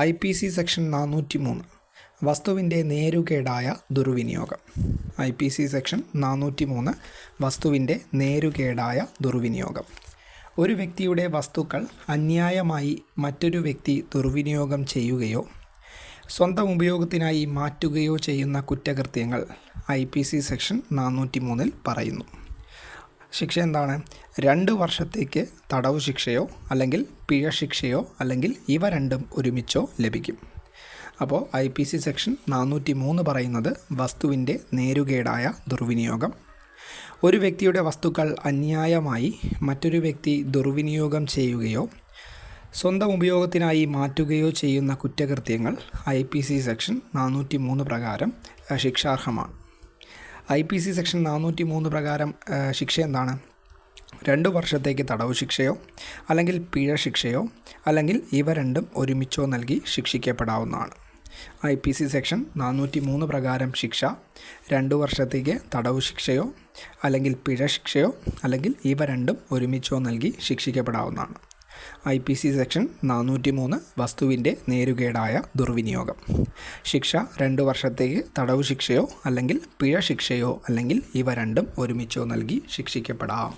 IPC section 403 വസ്തുവിൻ്റെ നേരുകേടായ ദുർവിനിയോഗം. IPC section 403 വസ്തുവിൻ്റെ നേരുകേടായ ദുർവിനിയോഗം. ഒരു വ്യക്തിയുടെ വസ്തുക്കൾ അന്യായമായി മറ്റൊരു വ്യക്തി ദുർവിനിയോഗം ചെയ്യുകയോ സ്വന്തം ഉപയോഗത്തിനായി മാറ്റുകയോ ചെയ്യുന്ന കുറ്റകൃത്യങ്ങൾ IPC സെക്ഷൻ 403 പറയുന്നു. ശിക്ഷ എന്താണ്? 2 വർഷത്തേക്ക് തടവ് ശിക്ഷയോ അല്ലെങ്കിൽ പിഴ ശിക്ഷയോ അല്ലെങ്കിൽ ഇവ രണ്ടും ഒരുമിച്ചോ ലഭിക്കും. അപ്പോൾ IPC സെക്ഷൻ 403 പറയുന്നത് വസ്തുവിൻ്റെ നേരുകേടായ ദുർവിനിയോഗം. ഒരു വ്യക്തിയുടെ വസ്തുക്കൾ അന്യായമായി മറ്റൊരു വ്യക്തി ദുർവിനിയോഗം ചെയ്യുകയോ സ്വന്തം ഉപയോഗത്തിനായി മാറ്റുകയോ ചെയ്യുന്ന കുറ്റകൃത്യങ്ങൾ IPC സെക്ഷൻ 403 പ്രകാരം ശിക്ഷാർഹമാണ്. IPC സെക്ഷൻ 403 പ്രകാരം ശിക്ഷ എന്താണ്? 2 വർഷത്തേക്ക് തടവ് ശിക്ഷയോ അല്ലെങ്കിൽ പിഴ ശിക്ഷയോ അല്ലെങ്കിൽ ഇവ രണ്ടും ഒരുമിച്ചോ നൽകി ശിക്ഷിക്കപ്പെടാവുന്നതാണ്. IPC സെക്ഷൻ 403 പ്രകാരം ശിക്ഷ 2 വർഷത്തേക്ക് തടവ് ശിക്ഷയോ അല്ലെങ്കിൽ പിഴ ശിക്ഷയോ അല്ലെങ്കിൽ ഇവ രണ്ടും ഒരുമിച്ചോ നൽകി ശിക്ഷിക്കപ്പെടാവുന്നതാണ്. IPC സെക്ഷൻ 403 വസ്തുവിൻ്റെ നേരുകേടായ ദുർവിനിയോഗം. ശിക്ഷ 2 വർഷത്തേക്ക് തടവ് ശിക്ഷയോ അല്ലെങ്കിൽ പിഴ ശിക്ഷയോ അല്ലെങ്കിൽ ഇവ രണ്ടും ഒരുമിച്ചോ നൽകി ശിക്ഷിക്കപ്പെടാം.